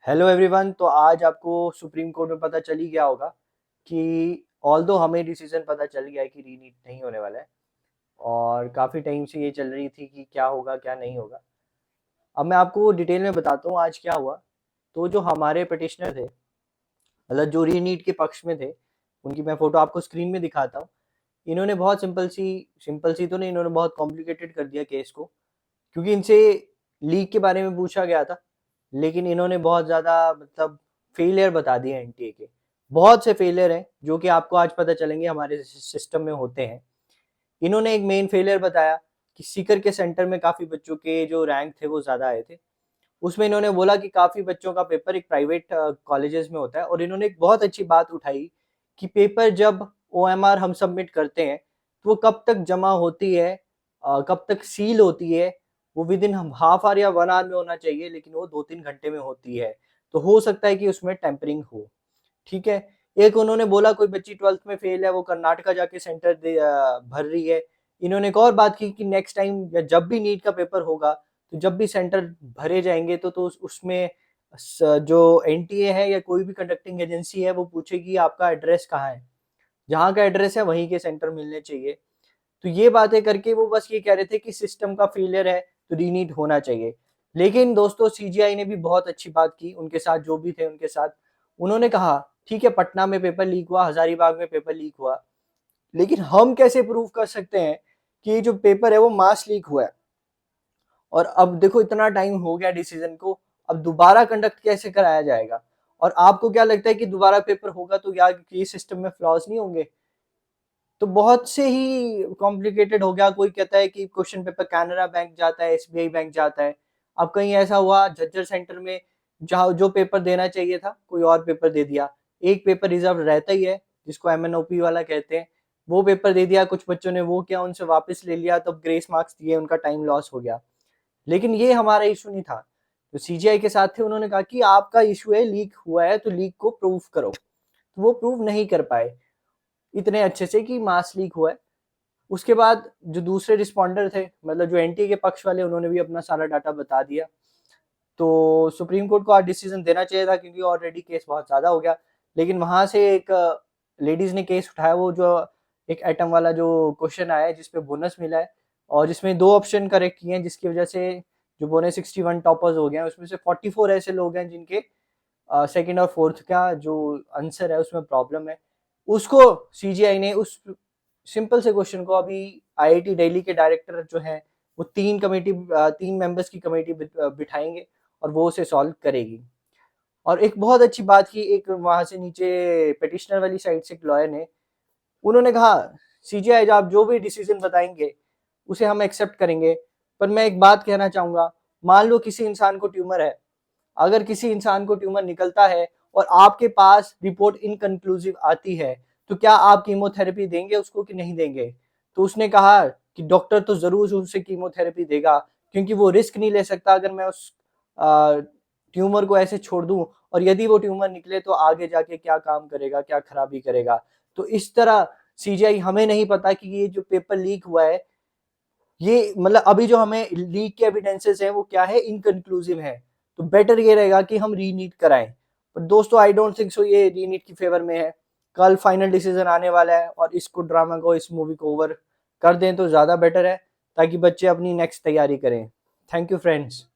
Hello everyone. तो आज आपको सुप्रीम कोर्ट में पता चल ही गया होगा कि ऑल्दो हमें डिसीजन पता चल गया है कि रीनीट नहीं होने वाला है। और काफ़ी टाइम से ये चल रही थी कि क्या होगा क्या नहीं होगा। अब मैं आपको डिटेल में बताता हूँ आज क्या हुआ। तो जो हमारे पटिशनर थे, मतलब जो रीनीट के पक्ष में थे, उनकी मैं फ़ोटो आपको स्क्रीन में दिखाता हूँ। इन्होंने बहुत सिंपल सी तो नहीं, इन्होंने बहुत कॉम्प्लिकेटेड कर दिया केस को, क्योंकि इनसे लीक के बारे में पूछा गया था। लेकिन इन्होंने बहुत ज़्यादा मतलब फेलियर बता दिए एनटीए के। बहुत से फेलियर हैं जो कि आपको आज पता चलेंगे हमारे सिस्टम में होते हैं। इन्होंने एक मेन फेलियर बताया कि सीकर के सेंटर में काफ़ी बच्चों के जो रैंक थे वो ज़्यादा आए थे। उसमें इन्होंने बोला कि काफ़ी बच्चों का पेपर एक प्राइवेट कॉलेजेस में होता है, और इन्होंने एक बहुत अच्छी बात उठाई कि पेपर जब ओएमआर हम सबमिट करते हैं तो वो कब तक जमा होती है, कब तक सील होती है। वो विद इन हाफ आवर या 1 आवर में होना चाहिए, लेकिन वो 2-3 घंटे में होती है। तो हो सकता है कि उसमें टेम्परिंग हो। ठीक है। एक उन्होंने बोला कोई बच्ची 12th में फेल है, वो कर्नाटका जाके सेंटर भर रही है। इन्होंने एक और बात की कि नेक्स्ट टाइम या जब भी नीट का पेपर होगा, तो जब भी सेंटर भरे जाएंगे तो उसमें जो एनटीए है या कोई भी कंडक्टिंग एजेंसी है वो पूछेगी आपका एड्रेस कहाँ है। जहाँ का एड्रेस है वहीं के सेंटर मिलने चाहिए। तो ये बातें करके वो बस ये कह रहे थे कि सिस्टम का फेलियर है तो रीनीट होना चाहिए। लेकिन दोस्तों, सीजीआई ने भी बहुत अच्छी बात की उनके साथ, जो भी थे उनके साथ। उन्होंने कहा ठीक है, पटना में पेपर लीक हुआ, हजारीबाग में पेपर लीक हुआ, लेकिन हम कैसे प्रूव कर सकते हैं कि ये जो पेपर है वो मास लीक हुआ है। और अब देखो इतना टाइम हो गया डिसीजन को, अब दोबारा कंडक्ट कैसे कराया जाएगा। और आपको क्या लगता है कि दोबारा पेपर होगा तो क्या ये सिस्टम में फ्लॉज नहीं होंगे। तो बहुत से ही कॉम्प्लिकेटेड हो गया। कोई कहता है कि क्वेश्चन पेपर कैनरा बैंक जाता है, एसबीआई बैंक जाता है। अब कहीं ऐसा हुआ झज्जर सेंटर में, जहाँ जो पेपर देना चाहिए था कोई और पेपर दे दिया। एक पेपर रिजर्व रहता ही है जिसको एमएनओपी वाला कहते हैं। वो पेपर दे दिया, कुछ बच्चों ने वो किया, उनसे वापस ले लिया, तब ग्रेस मार्क्स दिए, उनका टाइम लॉस हो गया। लेकिन ये हमारा इशू नहीं था। जो सीजीआई के साथ थे उन्होंने कहा कि आपका इशू है, लीक हुआ है तो लीक को प्रूव करो। तो वो प्रूव नहीं कर पाए इतने अच्छे से कि मास लीक हुआ है। उसके बाद जो दूसरे रिस्पॉन्डर थे, मतलब जो एनटीए के पक्ष वाले, उन्होंने भी अपना सारा डाटा बता दिया। तो सुप्रीम कोर्ट को आज डिसीजन देना चाहिए था, क्योंकि ऑलरेडी केस बहुत ज़्यादा हो गया। लेकिन वहाँ से एक लेडीज़ ने केस उठाया, वो जो एक एटम वाला जो क्वेश्चन आया है जिसपे बोनस मिला है, और जिसमें 2 ऑप्शन करेक्ट किए हैं, जिसकी वजह से जो बोनस 61 टॉपर्स हो गए हैं, उसमें से 44 ऐसे लोग हैं जिनके सेकंड और फोर्थ का जो आंसर है उसमें प्रॉब्लम है। उसको सीजीआई ने उस सिंपल से क्वेश्चन को अभी आईआईटी दिल्ली के डायरेक्टर जो हैं वो 3 मेंबर्स की कमेटी बिठाएंगे और वो उसे सॉल्व करेगी। और एक बहुत अच्छी बात की, एक वहां से नीचे पिटिशनर वाली साइड से एक लॉयर ने, उन्होंने कहा सीजीआई आप जो भी डिसीजन बताएंगे उसे हम एक्सेप्ट करेंगे। पर मैं एक बात कहना चाहूंगा, मान लो किसी इंसान को ट्यूमर है, अगर किसी इंसान को ट्यूमर निकलता है और आपके पास रिपोर्ट इनकंक्लूसिव आती है, तो क्या आप कीमोथेरेपी देंगे उसको कि नहीं देंगे। तो उसने कहा कि डॉक्टर तो जरूर उसे कीमोथेरेपी देगा, क्योंकि वो रिस्क नहीं ले सकता अगर मैं उस ट्यूमर को ऐसे छोड़ दूं, और यदि वो ट्यूमर निकले तो आगे जाके क्या काम करेगा, क्या खराबी करेगा। तो इस तरह सीजीआई, हमें नहीं पता कि ये जो पेपर लीक हुआ है, ये मतलब अभी जो हमें लीक के एविडेंसेस हैं वो क्या है, इनकंक्लूसिव है। तो बेटर ये रहेगा कि हम रीनीट कराएं। पर दोस्तों, आई डोंट थिंक सो ये रीनीट की फेवर में है। कल फाइनल डिसीजन आने वाला है, और इसको ड्रामा को, इस मूवी को ओवर कर दें तो ज़्यादा बेटर है, ताकि बच्चे अपनी नेक्स्ट तैयारी करें। Thank you friends.